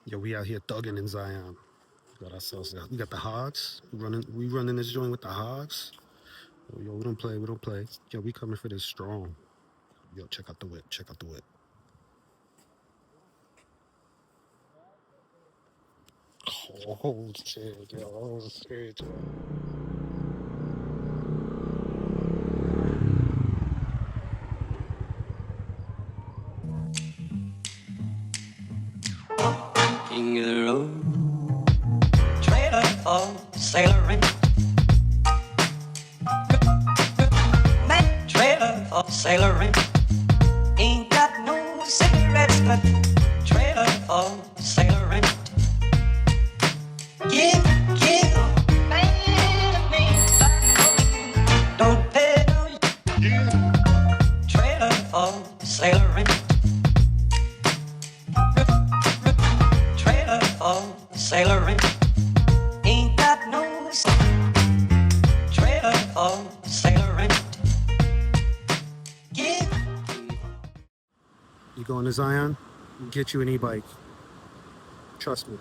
Yo, we out here thugging in Zion. Got ourselves. We got the Hogs. We running this joint with the Hogs. Yo, we don't play. We don't play. Yo, we coming for this strong. Yo, check out the whip. Check out the whip. Oh shit, yo. Oh shit, yo. King of the road, trailer for sailoring. That trailer for sailoring. Ain't got no cigarettes, but trailer for sailoring. Give, man, me, don't pay no trailer for sailoring. Trailer for sailoring. Ain't got no trailer for sailoring. Give. You going to Zion? We'll get you an e-bike. Trust me.